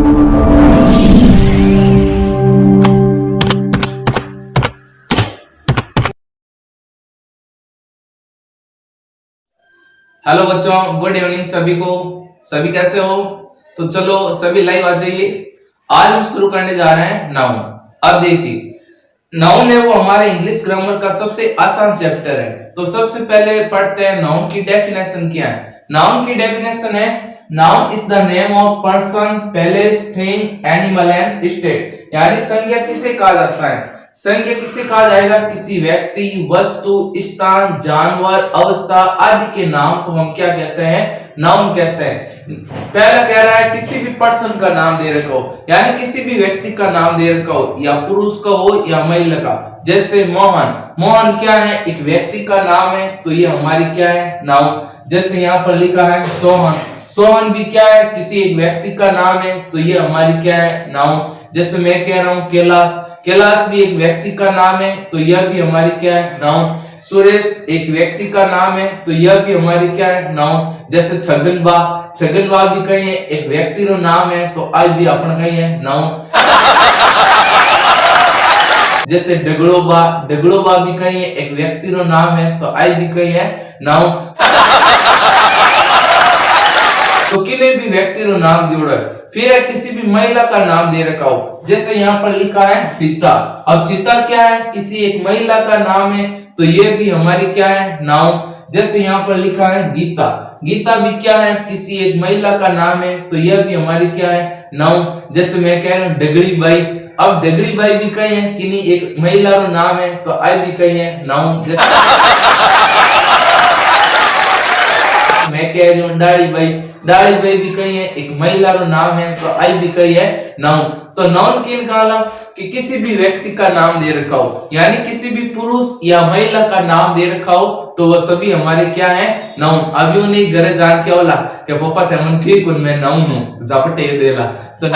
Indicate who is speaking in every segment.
Speaker 1: Hello बच्चों, good evening सभी को। सभी कैसे हो? तो चलो सभी लाइव आ जाइए। आज हम शुरू करने जा रहे हैं नाउन। अब देखिए, नाउन है वो हमारे इंग्लिश ग्रामर का सबसे आसान चैप्टर है। तो सबसे पहले पढ़ते हैं नाउन की डेफिनेशन क्या है। नाउन की डेफिनेशन है, noun is the name of person, place, thing, animal and state. यानी संज्ञा किसे कहा जाता है? संज्ञा किसे कहा जाएगा? किसी व्यक्ति, वस्तु, स्थान, जानवर, अवस्था आदि के नाम को हम क्या कहते हैं? नाउन कहते हैं। पहला कह रहा है किसी भी पर्सन का नाम दे रखा हो, यानी किसी भी व्यक्ति का नाम दे रखा हो, या पुरुष का हो या महिला का। जैसे मोहन, मोहन क्या है? एक व्यक्ति का नाम है, तो ये हमारी क्या है? नाउन। जैसे यहाँ पर लिखा है सोहन, सोहन भी क्या है? किसी एक व्यक्ति का नाम है, तो ये हमारी क्या है? नाउन। जैसे मैं कह रहा हूँ कैलाश, कैलाश भी एक व्यक्ति का नाम है, तो यह भी हमारी क्या है? नाउन। सुरेश एक व्यक्ति का नाम है, तो यह भी हमारी क्या है? नाउन। जैसे छगनबा, छगनबा भी कहीं है, एक व्यक्ति का नाम है, तो आज भी अपन कहीं है? नाउन। जैसे डगड़ोबा, डगड़ोबा भी कहीं है, एक व्यक्ति का नाम है, तो आज भी कहीं है? नाउन। तो किन्हीं भी व्यक्ति का नाम जोड़ा है। फिर है किसी भी महिला का नाम दे रखा हो, जैसे यहाँ पर लिखा है सीता। अब सीता क्या है? किसी एक महिला का नाम है, तो ये भी हमारी क्या है? नाउन। जैसे यहाँ पर लिखा है गीता, गीता भी क्या है? किसी एक महिला का नाम है, तो यह भी हमारी क्या है? नाउन। जैसे मैं कह रहा हूँ डगड़ी बाई, अब डगड़ी बाई भी कहीं है, किन्हीं एक महिला का नाम है, तो आई भी कहीं है? नाउन। जैसे मैं कह रही हूँ दाढ़ी भाई, दाढ़ी भाई भी कहीं है, एक महिला का नाम है, तो आई भी कहीं है? नाउन। तो नाउन की निकाला कि किसी भी व्यक्ति का नाम दे रखा हो, यानी किसी भी पुरुष या महिला का नाम दे रखा हो, तो वह सभी हमारे क्या है? नाउन। अभी उन्हें घरे जान के बोला कि पापा थे मन की कुन मैं नाउन हूँ, जपटे देला। तो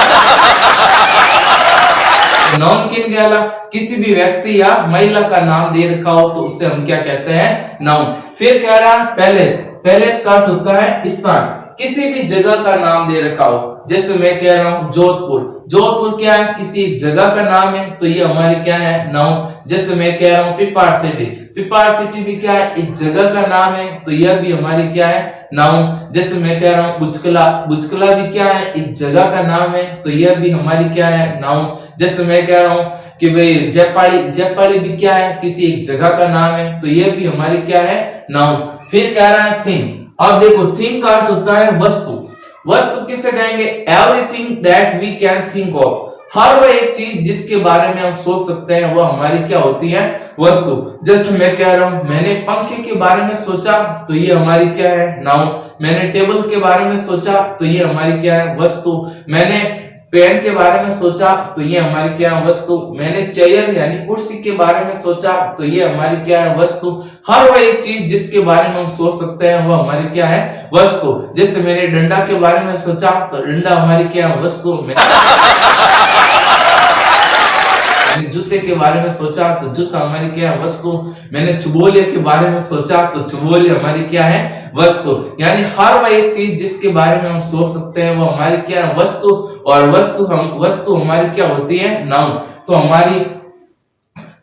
Speaker 1: नाउन किन कहला? किसी भी व्यक्ति या महिला का नाम दे रखा हो, तो उससे हम क्या कहते हैं? नाउन। फिर कह रहा पैलेस, पैलेस का अर्थ होता है स्थान, किसी भी जगह का नाम दे रखा हो। जैसे मैं कह रहा हूँ जोधपुर, जोधपुर क्या है? किसी एक जगह का नाम है, तो ये हमारी क्या है? नाउन। जैसे मैं कह रहा हूँ पिपाड़ सिटी, पिपाड़ सिटी भी क्या है? एक जगह का नाम है, तो यह भी हमारी क्या है? नाउन। जैसे मैं कह रहा हूँ बुचकला, बुचकला भी क्या है? एक जगह का नाम है, तो यह भी हमारी क्या है? नाउन। जैसे मैं कह रहा हूँ कि भाई जयपाड़ी, जयपाड़ी भी क्या है? किसी एक जगह का नाम है, तो यह भी हमारी क्या है? नाउन। फिर कह रहा है थिंग। अब देखो थिंग का अर्थ होता है वस्तु, वस्तु किसे कहेंगे? Everything that we can think of, हर वह एक चीज जिसके बारे में हम सोच सकते हैं, वह हमारी क्या होती है? वस्तु। जैसे मैं कह रहा हूं मैंने पंखे के बारे में सोचा, तो ये हमारी क्या है? नाउन। मैंने टेबल के बारे में सोचा, तो ये हमारी क्या है? वस्तु। मैंने पेन के बारे में सोचा, तो ये हमारी क्या है? वस्तु। मैंने चेयर यानी कुर्सी के बारे में सोचा, तो ये हमारी क्या है? वस्तु। हर वह एक चीज जिसके बारे में हम सोच सकते हैं, वह हमारी क्या है? वस्तु। जैसे मैंने डंडा के बारे में सोचा, तो डंडा हमारी क्या है? वस्तु। जूते के बारे में सोचा, तो जूता हमारी क्या है? वस्तु। मैंने छुबोलिया के बारे में सोचा, तो छुबोलिया हमारी क्या है? वस्तु। यानी हर वह एक चीज जिसके बारे में हम सोच सकते हैं, वो हमारी क्या है? वस्तु। और वस्तु हमारी क्या होती है? नाउन। तो हमारी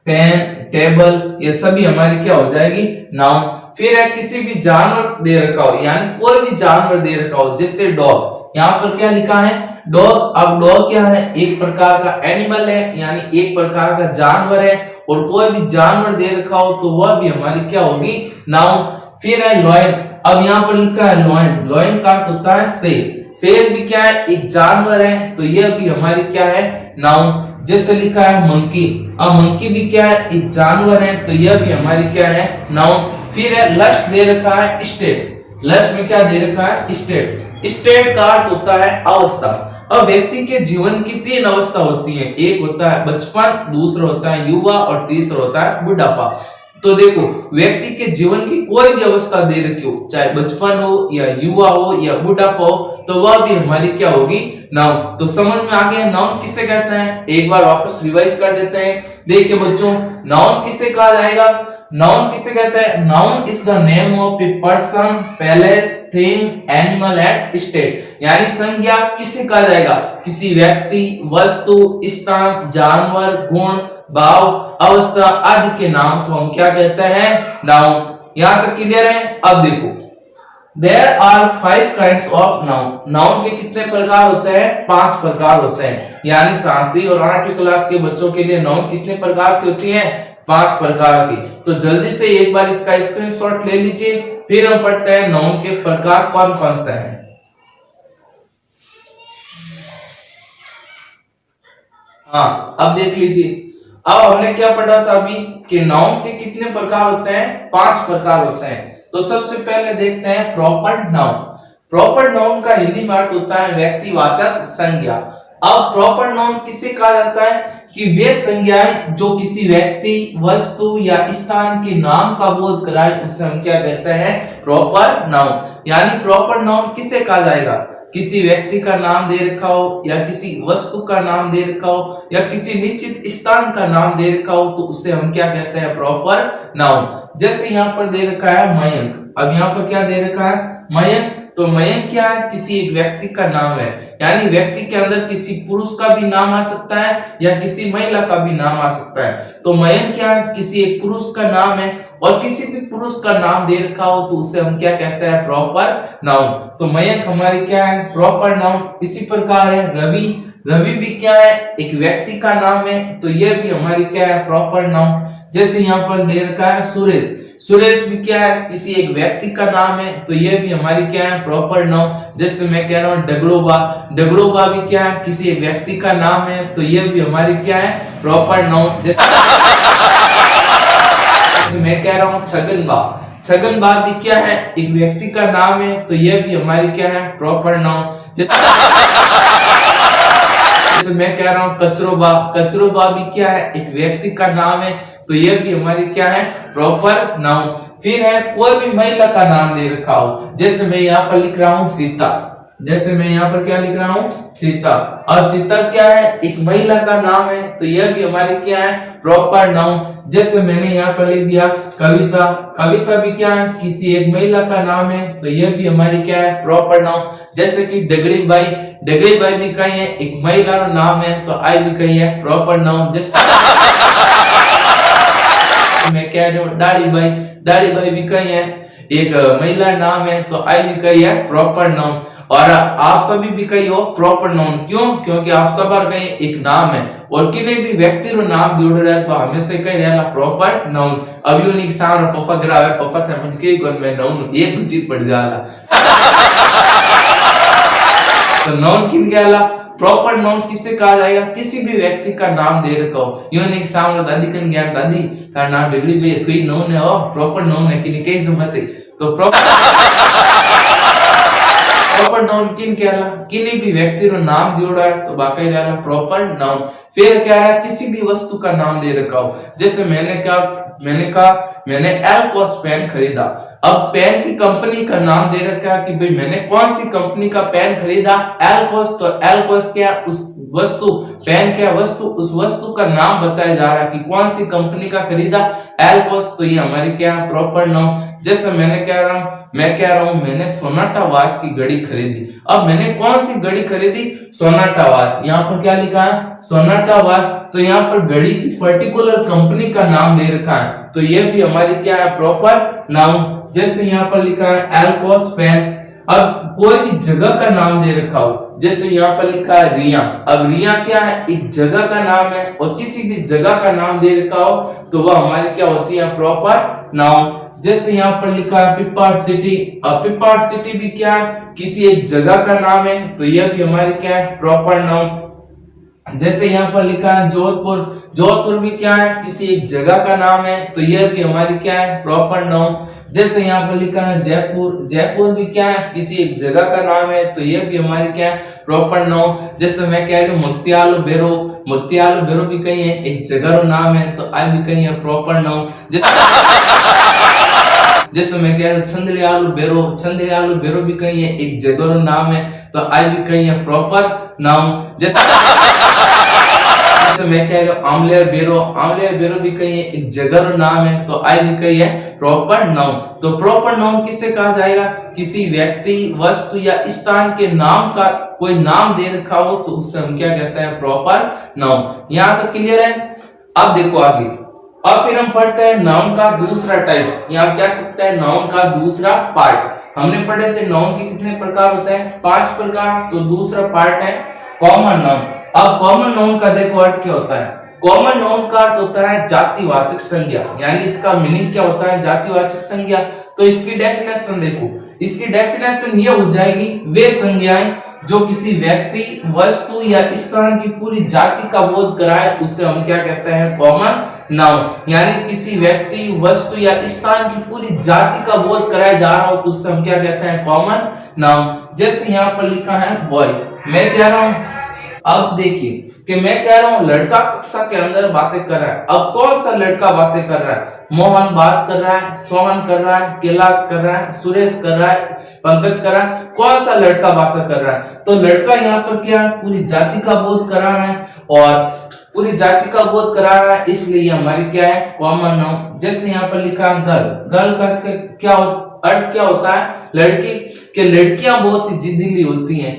Speaker 1: पेन, टेबल, ये सभी हमारी क्या हो जाएगी? नाउन। फिर है किसी भी जानवर दे रखा हो, यानी कोई भी जानवर दे रखा हो, जैसे डॉग। यहाँ पर क्या लिखा है? डॉग। अब डॉग क्या है? एक प्रकार का एनिमल है, यानी एक प्रकार का जानवर है, और कोई भी जानवर दे रखा हो, तो वह भी हमारी क्या होगी? नाउन। फिर है लॉयन। अब यहाँ पर लिखा है लॉयन, लॉयन का अर्थ होता है शेर, शेर भी क्या है? एक जानवर है, तो यह भी हमारी क्या है? नाउन। जैसे लिखा है मंकी, अब मंकी भी क्या है? एक जानवर है, तो यह भी हमारी क्या है? नाउन। फिर है लस्ट दे रखा है स्टेट, लस्ट में क्या दे रखा है? स्टेट। स्टेट का अर्थ होता है अवस्था। अब व्यक्ति के जीवन की 3 अवस्था होती है, एक होता है बचपन, दूसरा होता है युवा, और तीसरा होता है बुढ़ापा। तो देखो व्यक्ति के जीवन की कोई भी अवस्था दे रखी हो, चाहे बचपन हो या युवा हो या बुढ़ापा हो, तो वह भी हमारी क्या होगी? नाउन। तो समझ में आ गया नाउन किसे कहते हैं? एक बार वापस रिवाइज कर देते हैं। देखिए बच्चों, नाउन किसे कहा जाएगा? नाउन किसे कहते हैं? Noun is the name of a person, place, thing animal and state, यानी संज्ञा किसे कहा जाएगा, किसी व्यक्ति, वस्तु, स्थान, जानवर, गुण, भाव, अवस्था आदि के नाम को हम क्या कहते हैं, नाउन। यहां तक क्लियर है। अब देखो There are 5 kinds of noun। Noun के कितने प्रकार होते हैं, 5 प्रकार होते हैं, यानी 7वीं और 8वीं क्लास के बच्चों के लिए नाउन कितने प्रकार की होती हैं, 5 प्रकार की। तो जल्दी से एक बार इसका स्क्रीनशॉट ले लीजिए, फिर हम पढ़ते हैं नाउन के प्रकार कौन कौन से हैं। हाँ, अब देख लीजिए। अब हमने क्या पढ़ा था अभी कि नाउन के कितने प्रकार होते हैं, 5 प्रकार होते हैं। तो सबसे पहले देखते हैं प्रॉपर नाउन। प्रॉपर नाउन का हिंदी में अर्थ होता है व्यक्तिवाचक संज्ञा। अब प्रॉपर नाउन किसे कहा जाता है कि वे संज्ञाएं जो किसी व्यक्ति, वस्तु या स्थान के नाम का बोध कराए, उसे हम क्या कहते हैं, प्रॉपर नाउन। यानी प्रॉपर नाउन किसे कहा जाएगा, किसी व्यक्ति का नाम दे रखा हो या किसी वस्तु का नाम दे रखा हो या किसी निश्चित स्थान का नाम दे रखा हो, तो उसे हम क्या कहते हैं, प्रॉपर नाउन। जैसे यहाँ पर दे रखा है मयंक। अब यहाँ पर क्या दे रखा है, मयंक। तो मयंक क्या है, किसी एक व्यक्ति का नाम है, यानी व्यक्ति के अंदर किसी पुरुष का भी नाम आ सकता है या किसी महिला का भी नाम आ सकता है। तो मयंक क्या है, किसी एक पुरुष का नाम है और किसी भी पुरुष का नाम दे रखा हो तो उसे हम क्या कहते हैं, प्रॉपर नाउन। तो मयंक हमारी क्या है, प्रॉपर नाउन। इसी प्रकार है रवि। रवि भी क्या है, एक व्यक्ति का नाम है, तो यह भी हमारी क्या है, प्रॉपर नाउन। जैसे यहाँ पर दे रखा है सुरेश। सुरेश भी क्या है, किसी एक व्यक्ति का नाम है, तो यह भी हमारी क्या है, प्रॉपर नाउन। जैसे मैं कह रहा हूँ डगड़ोबा। डगड़ोबा भी क्या है, किसी एक व्यक्ति का नाम है, तो यह भी हमारी क्या है, प्रॉपर नाउन। जैसे मैं कह रहा हूँ छगनबा। छगनबा भी क्या है, एक व्यक्ति का नाम है, तो यह भी हमारी क्या है, प्रॉपर नाउन। जैसे मैं कह रहा हूँ कचरोबा। कचरोबा भी क्या है, एक व्यक्ति का नाम है, तो यह भी हमारी क्या है, प्रॉपर नाउन। फिर है कोई भी महिला का नाम दे रखा हो, जैसे मैं यहाँ पर लिख रहा हूँ सीता। जैसे मैं यहाँ पर क्या लिख रहा हूँ, सीता। और सीता क्या है, एक महिला का नाम है, तो यह भी हमारी क्या है, प्रॉपर नाउन। जैसे मैंने यहाँ पर लिख दिया कविता। कविता भी क्या है, किसी एक महिला का नाम है, तो यह भी हमारी क्या है, प्रॉपर नाउन। जैसे कि डगड़ी बाई। डगड़ी बाई भी कहीं है, एक महिला का नाम है, तो आई भी कहीं है, प्रॉपर नाउन। जैसे मैं कह रहा हूँ दाढ़ी बाई। दाढ़ी बाई भी कहीं है, एक महिला नाम है, तो आई भी कहीं है, प्रॉपर नाउन। और आप सभी भी कही हो प्रॉपर नाउन। क्यों, क्योंकि आप सब कहीं एक नाम है और किसी भी व्यक्ति रो नाम जोड़ रहा है तो हमेशा कही रहेला प्रॉपर नाउन। अब यूनिक साउंड फफा ग्रावे फफा था मन के कोन में नाउन एक चीज पड़ जाला। तो नाउन किन कहला, प्रॉपर नाउन किसे कहा जाएगा, किसी भी व्यक्ति का नाम दे रखा हो। यूनिक साउंड दादी कन ज्ञान दादी तार नाम बिगड़ी बे थुई नाउन है और प्रॉपर नाउन है कि कई समझते। तो प्रॉपर नाउन किन कहला, किसी भी व्यक्ति रो नाम जोड़ा है तो बाकी रहला प्रॉपर नाउन। फिर क्या है, किसी भी वस्तु का नाम दे रखा हो। जैसे मैंने कहा मैंने एल्कोस पेन खरीदा। अब पेन की कंपनी का नाम दे रखा है कि भाई मैंने कौन सी कंपनी का पेन खरीदा, एल्कोस। तो एल्कोस क्या, उस वस्तु, पेन क्या वस्तु, उस वस्तु का नाम बताया जा रहा है कि कौन सी कंपनी का खरीदा, एल्कोस। तो ये हमारी क्या प्रॉपर नाउन। जैसे मैं कह रहा हूँ मैंने सोनाटा वॉच की घड़ी खरीदी। अब मैंने कौन सी घड़ी खरीदी, सोनाटा वॉच। यहाँ पर क्या लिखा है, सोनाटा वॉच। तो यहाँ पर घड़ी की पर्टिकुलर कंपनी का नाम दे रखा है, तो ये भी हमारी क्या है, प्रॉपर नाउन। जैसे यहाँ पर लिखा है एल्कोस पेन। अब कोई भी जगह का नाम दे रखा हो, जैसे यहाँ पर लिखा है रिया। अब रिया क्या है, एक जगह का नाम है और किसी भी जगह का नाम दे रखा हो तो वह हमारी क्या होती है, प्रॉपर नाउन। जैसे यहाँ पर लिखा है पिपाड़ सिटी। अब पिपाड़ सिटी भी क्या है, किसी एक जगह का नाम है, तो यह भी हमारी क्या है, प्रॉपर नाउन। जैसे यहाँ पर लिखा है जोधपुर। जोधपुर भी क्या है, किसी एक जगह का नाम है, तो यह भी हमारी क्या है, प्रॉपर नाउन। जैसे यहाँ पर लिखा है जयपुर। जयपुर भी क्या है, किसी एक जगह का नाम है, तो यह भी हमारी क्या है, प्रॉपर नाउन। जैसे मैं कह रही हूँ मुक्तियालु बेरो। मुक्तियालु बेरो भी कहीं है, एक जगह नाम है, तो आई भी कहीं है, प्रॉपर नाउन। जैसे मैं कह रहा हूँ छंदड़ियालु बेरो। छंदड़ियालु बेरो भी कहीं है, एक जगह नाम है, तो आई भी कहीं है, प्रॉपर नाउन। जैसे जैसे मैं कह रहा हूँ आमलेर बेरो भी कही है एक जगह का नाम है, तो आई भी कही है प्रॉपर नाउन। तो प्रॉपर नाउन किससे कहा जाएगा, किसी व्यक्ति वस्तु या स्थान के नाम का कोई नाम दे रखा हो तो उससे हम क्या कहते हैं, प्रॉपर नाउन। यहां तक क्लियर है। अब देखो आगे, अब फिर हम पढ़ते हैं नाउन का दूसरा टाइप्स, या आप कह सकते हैं नाउन का दूसरा पार्ट। हमने पढ़े थे नाउन के कितने प्रकार होते हैं, 5 प्रकार। तो दूसरा पार्ट है कॉमन नाउन। अब कॉमन नाउन का देखो अर्थ क्या होता है। कॉमन नाउन का अर्थ होता है जातिवाचक संज्ञा, यानी इसका मीनिंग क्या होता है, जातिवाचक संज्ञा। तो इसकी डेफिनेशन देखो, इसकी डेफिनेशन ये हो जाएगी, वे संज्ञाएं जो किसी व्यक्ति वस्तु या स्थान की पूरी जाति का बोध कराए उसे हम क्या कहते हैं, कॉमन नाउन। यानी किसी व्यक्ति वस्तु या स्थान की पूरी जाति का बोध कराया जा रहा हो तो उससे हम क्या कहते हैं, कॉमन नाउन। जैसे यहाँ पर लिखा है बॉय, मैं कह रहा हूं, अब देखिए कि मैं कह रहा हूं लड़का कक्षा के अंदर बातें कर रहा है। अब कौन सा लड़का बातें कर रहा है, मोहन बात कर रहा है, सोहन कर रहा है, कैलाश कर रहा है, सुरेश कर रहा है, पंकज कर रहा है, कौन सा लड़का बातें कर रहा है। तो लड़का यहाँ पर क्या है, पूरी जाति का बोध करा रहा है, और पूरी जाति का बोध करा रहा है, इसलिए हमारी क्या है, कॉमन नाउन। जैसे यहाँ पर लिखा है गर्ल का अर्थ क्या होता है, लड़की। के लड़कियां बहुत ही जिद्दीली होती हैं।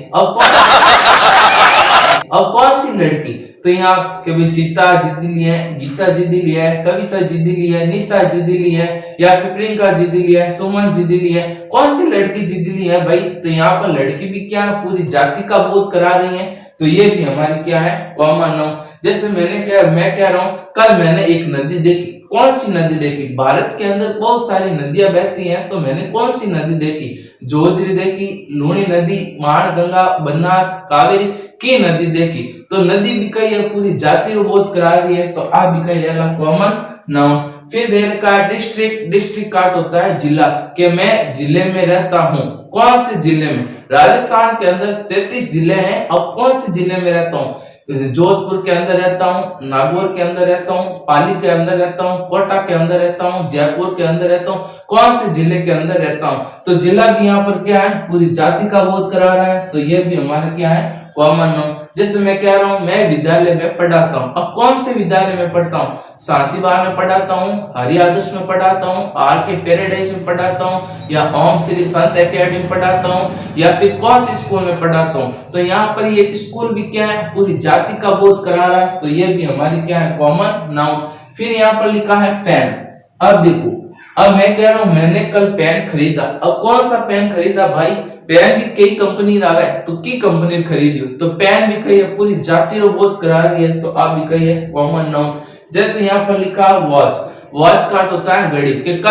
Speaker 1: अब कौन सी लड़की, तो यहाँ कभी सीता जिद्दीली है, गीता जिद्दीली है, कविता जिद्दीली है, निशा जिद्दीली है, या फिर प्रियंका जिद्दीली है, सुमन जिद्दीली है, कौन सी लड़की जिद्दीली है भाई। तो यहाँ पर लड़की भी क्या पूरी जाति का बोध करा रही है, तो ये भी हमारी क्या है, कॉमन नाउन। जैसे मैं कह रहा हूं कल मैंने एक नदी देखी, कौन सी नदी देखी, भारत के अंदर बहुत सारी नदियां बहती हैं, तो मैंने कौन सी नदी देखी, जोजरी देखी, लूणी नदी, मान गंगा, बनास, कावेरी की नदी देखी। तो नदी भी कही है, पूरी जाति को बोध करा रही है, तो आप भी कही रहला कॉमन नाउन। फिर देर का डिस्ट्रिक्ट का होता है जिला, कि मैं जिले में रहता हूँ, कौन से जिले में, राजस्थान के अंदर 33 जिले हैं। अब कौन से जिले में रहता हूँ, जोधपुर के अंदर रहता हूँ, नागौर के अंदर रहता हूँ, पाली के अंदर रहता हूँ, कोटा के अंदर रहता हूँ, जयपुर के अंदर रहता हूँ, कौन से जिले के अंदर रहता हूँ। तो जिला भी यहाँ पर क्या है, पूरी जाति का बोध करा रहा है, तो ये भी हमारा क्या है, कॉमन नाउन। जैसे मैं कह रहा हूँ मैं विद्यालय में पढ़ाता हूँ। अब कौन से विद्यालय में पढ़ता हूँ, शांतिबार में पढ़ाता हूँ, हरि आदर्श में पढ़ाता हूँ, आर के पैराडाइज में पढ़ाता हूँ, या ओम श्री संत एकेडमी में पढ़ाता हूँ, या फिर कौन सी स्कूल में पढ़ाता हूँ। तो यहाँ पर ये स्कूल भी क्या है, पूरी जाति का बोध करा रहा है, तो ये भी हमारी क्या है, कॉमन नाउन। फिर यहाँ पर लिखा है पेन। अब देखो, अब मैं कह रहा हूँ मैंने कल पेन खरीदा। अब कौन सा पेन खरीदा भाई, पेन भी कई कंपनी रहा है, तो की कंपनी खरीदी, तो पेन भी कही है, पूरी जाति को बोध करा रही है, तो आप भी कही है, कॉमन नाउन। जैसे यहाँ पर लिखा वॉच का अर्थ होता है घड़ी, कि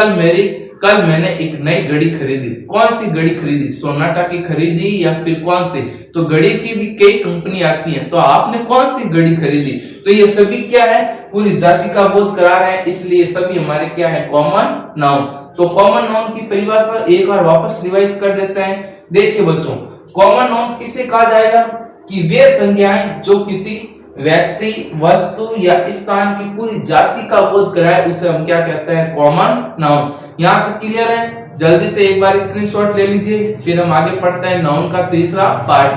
Speaker 1: कल मैंने एक नई घड़ी खरीदी। कौन सी घड़ी खरीदी, सोनाटा की खरीदी या फिर कौन सी, तो घड़ी की भी कई कंपनी आती है, तो आपने कौन सी घड़ी खरीदी। तो ये सभी क्या है, पूरी जाति का बोध करा रहे हैं, इसलिए सभी हमारे क्या है, कॉमन नाउन। तो कॉमन नाउन की परिभाषा एक बार वापस रिवाइज कर देते हैं। देखिए बच्चों, कॉमन नाउन किसे कहा जाएगा, कि वे संज्ञाएं जो किसी व्यक्ति वस्तु या स्थान की पूरी जाति का बोध कराए उसे हम क्या कहते हैं, कॉमन नाउन। यहाँ तक क्लियर है। जल्दी से एक बार स्क्रीनशॉट ले लीजिए, फिर हम आगे पढ़ते हैं नाउन का तीसरा पार्ट।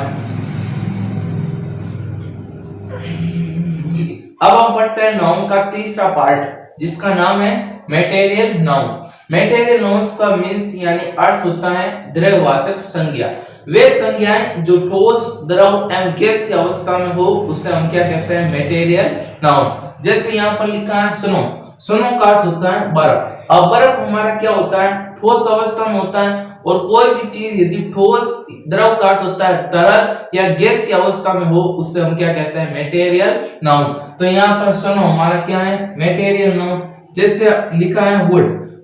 Speaker 1: अब हम पढ़ते हैं नाउन का तीसरा पार्ट, जिसका नाम है मटेरियल नाउन। मटेरियल नाउन्स का मीन्स यानी अर्थ होता है द्रव्यवाचक संज्ञा। वे संज्ञाएं जो ठोस, द्रव एवं गैसीय अवस्था में हो उसे हम क्या कहते हैं, मटेरियल नाउन। जैसे यहाँ पर लिखा है सुनो का अर्थ होता है बर्फ। अब बर्फ हमारा क्या होता है, ठोस अवस्था में होता है, और कोई भी चीज यदि ठोस, द्रव का अर्थ होता है तरल या गैसीय अवस्था में हो उससे हम क्या कहते हैं, मटेरियल नाउन। तो यहाँ पर सुनो हमारा क्या है, मटेरियल नाउन। जैसे लिखा है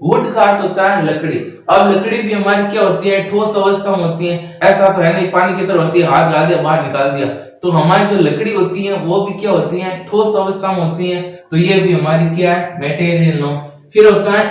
Speaker 1: वुड का अर्थ होता है लकड़ी। अब लकड़ी भी हमारी क्या होती है, ठोस अवस्था में होती है, ऐसा तो है नहीं पानी की तरह होती है, हाथ डाल दिया बाहर निकाल दिया। तो हमारी जो लकड़ी होती है वो भी क्या होती है, ठोस अवस्था में होती है, तो ये भी हमारी क्या है, मटेरियल नाउन। फिर होता है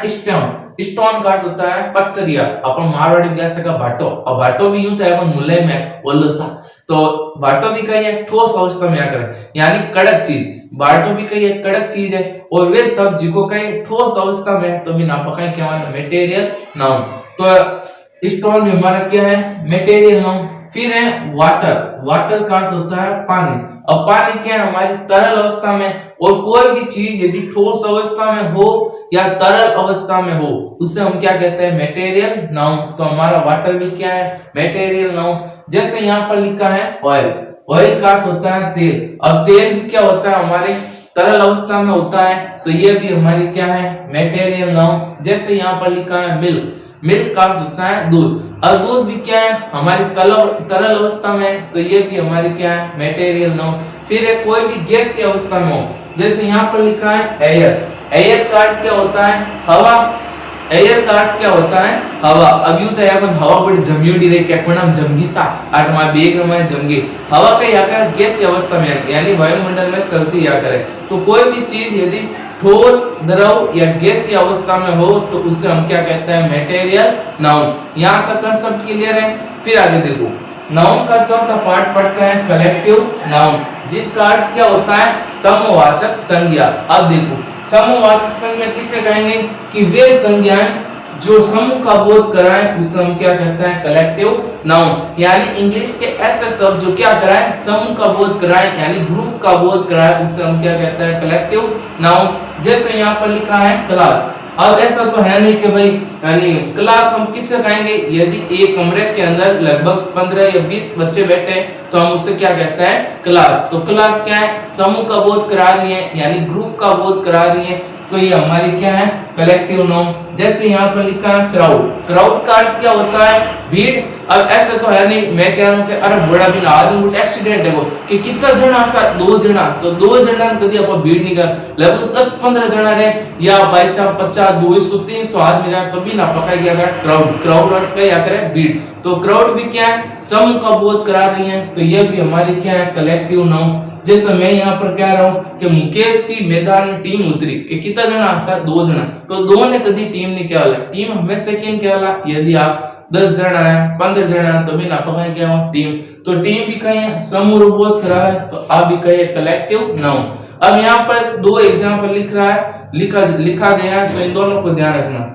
Speaker 1: स्टोन का अर्थ होता है पत्थरिया। अपन मारवाड़ी में कह सका भाटो, और भाटो भी यूं तो है मुलायम है ओलसा, तो भाटो भी कही है ठोस अवस्था में आकर, यानी कड़क चीज। भाटो भी कही है कड़क चीज है, और वे सब जिको कहे ठोस अवस्था में, तो भी ना पकाए क्या हमारा मटेरियल नाउन। तो स्टोन में हमारा क्या है, मटेरियल नाउन। फिर है वाटर का अर्थ होता है पानी। अब पानी क्या है, हमारी तरल अवस्था में, और कोई भी चीज यदि ठोस अवस्था में हो या तरल अवस्था में हो उसे हम क्या कहते हैं, मटेरियल नाउन। तो हमारा वाटर भी क्या है, मटेरियल नाउन। जैसे यहाँ पर लिखा है ऑयल, ऑयल का अर्थ होता है तेल। अब तेल भी क्या होता है, हमारे तरल अवस्था में होता है, तो ये भी हमारी क्या है, मटेरियल नाउन। जैसे यहाँ पर लिखा है मिल्क, मिल्क का अर्थ होता है दूध। और दूध भी क्या है, हमारी तरल अवस्था में, तो ये भी हमारी क्या है, मटेरियल नाउन। फिर है कोई भी गैसीय अवस्था में हो, जैसे यहाँ पर लिखा है एयर, एयर का अर्थ क्या होता है, हवा। एयर का अर्थ क्या होता है, हवा। अब यूं था अपन हवा बड़ी जमियोडी रे क्या कोण हम जमगी सा आठ मा बेग में जमगी, हवा का या कर गैसीय अवस्था में यानी वायुमंडल में चलती या करे। तो कोई भी चीज यदि ठोस, द्रव या गैसीय अवस्था में हो तो उसे हम क्या कहते हैं, मटेरियल नाउन। यहाँ तक का सब क्लियर है। फिर आगे देखो, नाउन का चौथा पार्ट पढ़ते हैं कलेक्टिव नाउन, जिसका अर्थ क्या होता है, समवाचक संज्ञा। अब देखो समवाचक संज्ञा किसे कहेंगे, कि वे संज्ञाएं जो समूह का बोध कराएं उसे हम क्या कहते हैं, कलेक्टिव नाउन। यानी इंग्लिश के ऐसे शब्द जो क्या कराएं, समूह का बोध कराएं यानी ग्रुप का बोध कराएं उसे हम क्या कहते हैं, कलेक्टिव नाउन। जैसे यहाँ पर लिखा है क्लास। अब ऐसा तो है नहीं कि भाई यानी क्लास हम किससे कहेंगे, यदि एक कमरे के अंदर लगभग 15 या 20 बच्चे बैठे तो हम उसे क्या कहते हैं, क्लास। तो क्लास क्या है, समूह का बोध करा रही है यानी ग्रुप का बोध करा रही है, तो ये हमारी क्या है, कलेक्टिव नाउन। जैसे यहाँ पर लिखा है क्राउड, क्राउड का अर्थ क्या होता है, भीड़। अब ऐसे तो है नहीं, मैं कह रहा हूँ कि अरे बड़ा दिन आदमी को एक्सीडेंट है वो कि कितना जना सा, 2 जना, तो 2 जना कभी आप भीड़ नहीं कर, लगभग 10-15 जना रहे या बाई चांस 50, 200, 300 आदमी रहे तो भी ना पकड़ा गया क्राउड। क्राउड अर्थ क्या करे, भीड़। तो क्राउड भी क्या है, समूह का बोध करा रही है, तो ये भी हमारी क्या है, कलेक्टिव नाउन। जैसे मैं यहाँ पर कह रहा हूँ कि मुकेश की मैदान में टीम उतरी कि कितना जना आशा, 2 जना, तो 2 ने कभी टीम नहीं कहला, टीम हमेशा किन कहला, यदि आप 10 जना है, 15 जना है तो भी ना पकड़े क्या हो, टीम। तो टीम भी कहीं है, समूह बोध करा रहा है, तो आप भी कहिए कलेक्टिव नाउन। अब यहाँ पर 2 एग्जाम्पल लिखा गया है, तो इन दोनों को ध्यान रखना।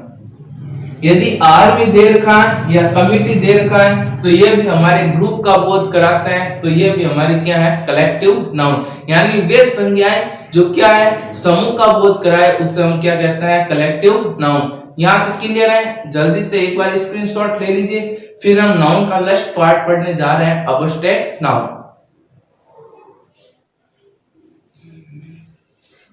Speaker 1: यदि आर्मी दे रखा है या कमिटी दे रखा है तो ये भी हमारे ग्रुप का बोध कराते हैं, तो ये भी हमारी क्या है, कलेक्टिव नाउन। यानी वे संज्ञाएं जो क्या है, समूह का बोध कराए उसे हम क्या कहते हैं, कलेक्टिव नाउन। यहाँ तक क्लियर है। जल्दी से एक बार स्क्रीनशॉट ले लीजिए, फिर हम नाउन का लास्ट पार्ट पढ़ने जा रहे हैं, अब्स्ट्रैक्ट नाउन।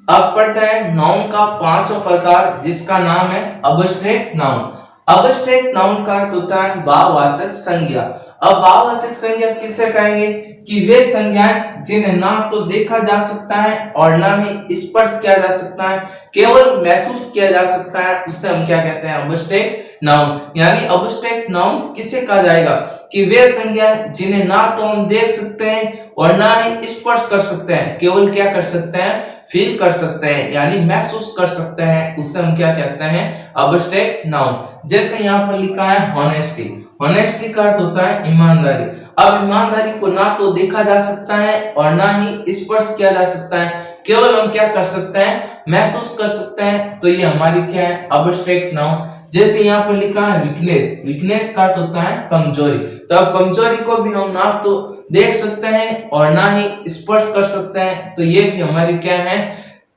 Speaker 1: अब पढ़ते हैं नाउन का 5वां प्रकार, जिसका नाम है अब्स्ट्रैक्ट नाउन। अब्स्ट्रैक्ट नाउन का अर्थ होता है भाववाचक संज्ञा। अब भाववाचक संज्ञा किसे कहेंगे, कि वे संज्ञाएं जिन्हें ना तो देखा जा सकता है और ना ही स्पर्श किया जा सकता है, केवल महसूस किया जा सकता है, उससे हम क्या कहते हैं, अब्स्ट्रैक्ट नाउन। यानी अब्स्ट्रैक्ट नाउन किसे कहा जाएगा, कि वे संज्ञाएं जिन्हें ना तो हम देख सकते हैं और ना ही स्पर्श कर सकते हैं, केवल क्या कर सकते हैं, फील कर सकते हैं यानी महसूस कर सकते हैं, उससे हम क्या कहते हैं, अब्स्ट्रैक्ट नाउन। जैसे यहाँ पर लिखा है हॉनेस्टी। हॉनेस्टी का अर्थ होता है ईमानदारी। अब ईमानदारी को ना तो देखा जा सकता है और ना ही स्पर्श किया जा सकता है, केवल हम क्या कर सकते हैं, महसूस कर सकते हैं, तो ये हमारी क्या है, अब्स्ट्रैक्ट नाउन। जैसे यहाँ पर लिखा है वीकनेस। वीकनेस का अर्थ होता है कमजोरी। तो अब कमजोरी को भी हम ना तो देख सकते हैं और ना ही स्पर्श कर सकते हैं, तो ये भी हमारी क्या है,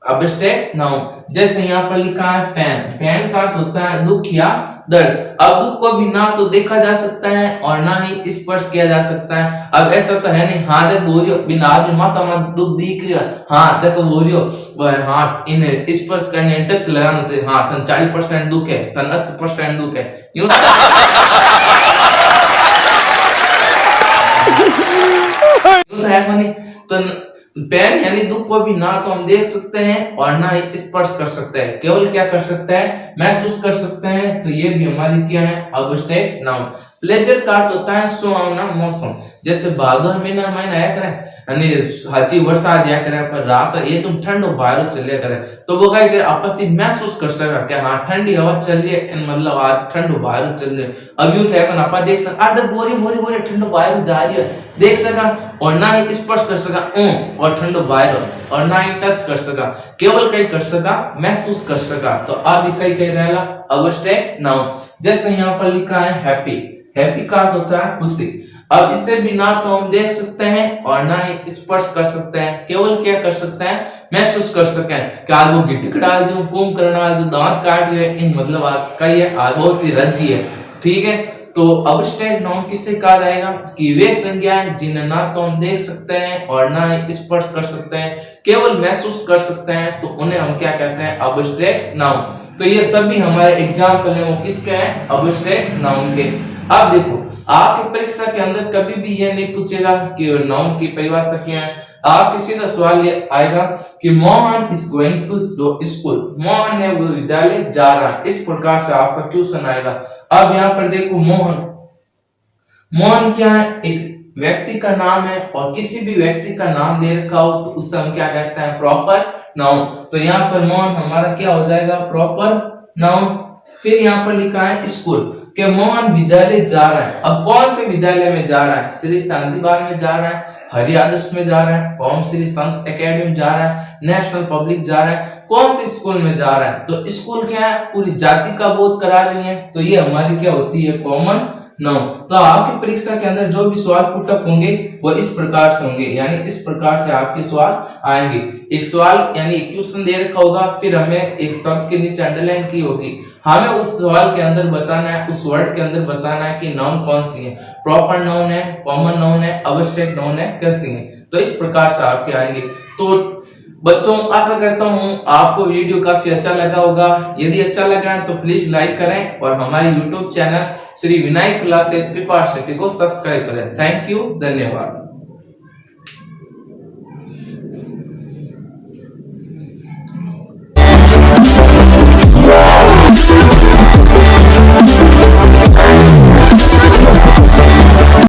Speaker 1: अब्स्ट्रैक्ट नाउन। जैसे यहाँ पर लिखा है पेन। पेन का अर्थ होता है दुख या दर्द। अब दुख को भी ना तो देखा जा सकता है और ना ही स्पर्श किया जा सकता है। अब ऐसा तो है नहीं, हाँ देखो बोरियो बिना आदमी माता में दुख दिख रही है, हाँ देखो बोरियो हाँ इन स्पर्श करने टच लगाना, तो हाँ थन 40% दुख है, थन 80% दुख है, यूं यूं था यानी। तो पेन यानी दुख को भी ना तो हम देख सकते हैं और ना ही स्पर्श कर सकते हैं, केवल क्या कर सकते हैं, महसूस कर सकते हैं, तो ये भी हमारी क्या है, अब्स्ट्रैक्ट नाउन। प्लेजर का अर्थ होता है सुहावना मौसम। जैसे भादर महीना आया करे અને સાચી વરસાદ या करे पर रात ये तुम ठंडो बाहर चलिया करे, तो वो क्या करे, आपस में महसूस कर सका कि हाँ ठंडी हवा चल रही है, मतलब आज ठंडो बाहर चल रही है। अब यूं थे अपन आपा देख सका आज बोरी बोरी बोरी ठंडो बाहर जा रही है, देख सका और ना ही स्पर्श कर सका और ठंडो बाहर, और ना ही टच कर सका, केवल कई कर सका, महसूस कर सका, तो अब कई कई रहेला अब्स्ट्रैक्ट नाउन। जैसे यहाँ पर लिखा है हैप्पी। हैप्पी का अर्थ होता है खुशी। अब इससे भी ना तो हम देख सकते हैं और ना ही स्पर्श कर सकते हैं, केवल क्या कर सकते हैं, महसूस कर सकते हैं कि आज वो गिटकड़ा जो कुंभकर्ण जो दांत काट रहे हैं, इन मतलब आपका ये बहुत ही रज्जी है। ठीक है, तो अब्स्ट्रैक्ट नाउन किससे कहा जाएगा कि वे संज्ञाएं जिन्हें ना तो हम देख सकते हैं और ना ही स्पर्श कर सकते हैं, केवल महसूस कर सकते हैं, तो उन्हें हम क्या कहते हैं, अब्स्ट्रैक्ट नाउन। तो ये सभी हमारे एग्जाम्पल हैं वो किसके हैं, अब्स्ट्रैक्ट नाउन के। अब देखो आपकी परीक्षा के अंदर कभी भी ये नहीं पूछेगा कि नाउन की परिभाषा क्या है, आपके सीधा सवाल ये आएगा कि Mohan is going to school, Mohan है वो विद्यालय जा रहा है, इस प्रकार से आपका क्वेश्चन आएगा। अब यहाँ पर देखो मोहन, मोहन क्या है, एक व्यक्ति का नाम है और किसी भी व्यक्ति का नाम दे रखा हो तो उससे हम क्या कहते हैं, प्रॉपर नाउन। तो यहाँ पर मोहन हमारा क्या हो जाएगा, प्रॉपर नाउन। फिर यहाँ पर लिखा है स्कूल, कि मोहन विद्यालय जा रहा है। अब कौन से विद्यालय में जा रहा है, श्री शांतिबाग में जा रहा है, हरि आदर्श में जा रहा है, ओम श्री संत एकेडमी में जा रहा है, नेशनल पब्लिक जा रहा है, कौन से स्कूल में जा रहा है। तो स्कूल क्या है, पूरी जाति का बोध करा रही है, तो ये हमारी क्या होती है, कॉमन नाउन। तो आपकी परीक्षा के अंदर जो भी सवाल पुटअप होंगे वो इस प्रकार से होंगे, यानी इस प्रकार से आपके सवाल आएंगे। एक सवाल यानी एक क्वेश्चन दे रखा होगा, फिर हमें एक शब्द के नीचे अंडरलाइन की होगी, हमें उस सवाल के अंदर बताना है, उस वर्ड के अंदर बताना है कि नाउन कौन सी है, प्रॉपर नाउन है, कॉमन नाउन है, अब्स्ट्रैक्ट नाउन है, कैसी है। तो इस प्रकार से आपके आएंगे। तो बच्चों आशा करता हूँ आपको वीडियो काफी अच्छा लगा होगा। यदि अच्छा लगा है तो प्लीज लाइक करें और हमारे YouTube channel Shri Vinayak classes preparatory को सब्सक्राइब करें। थैंक यू, धन्यवाद।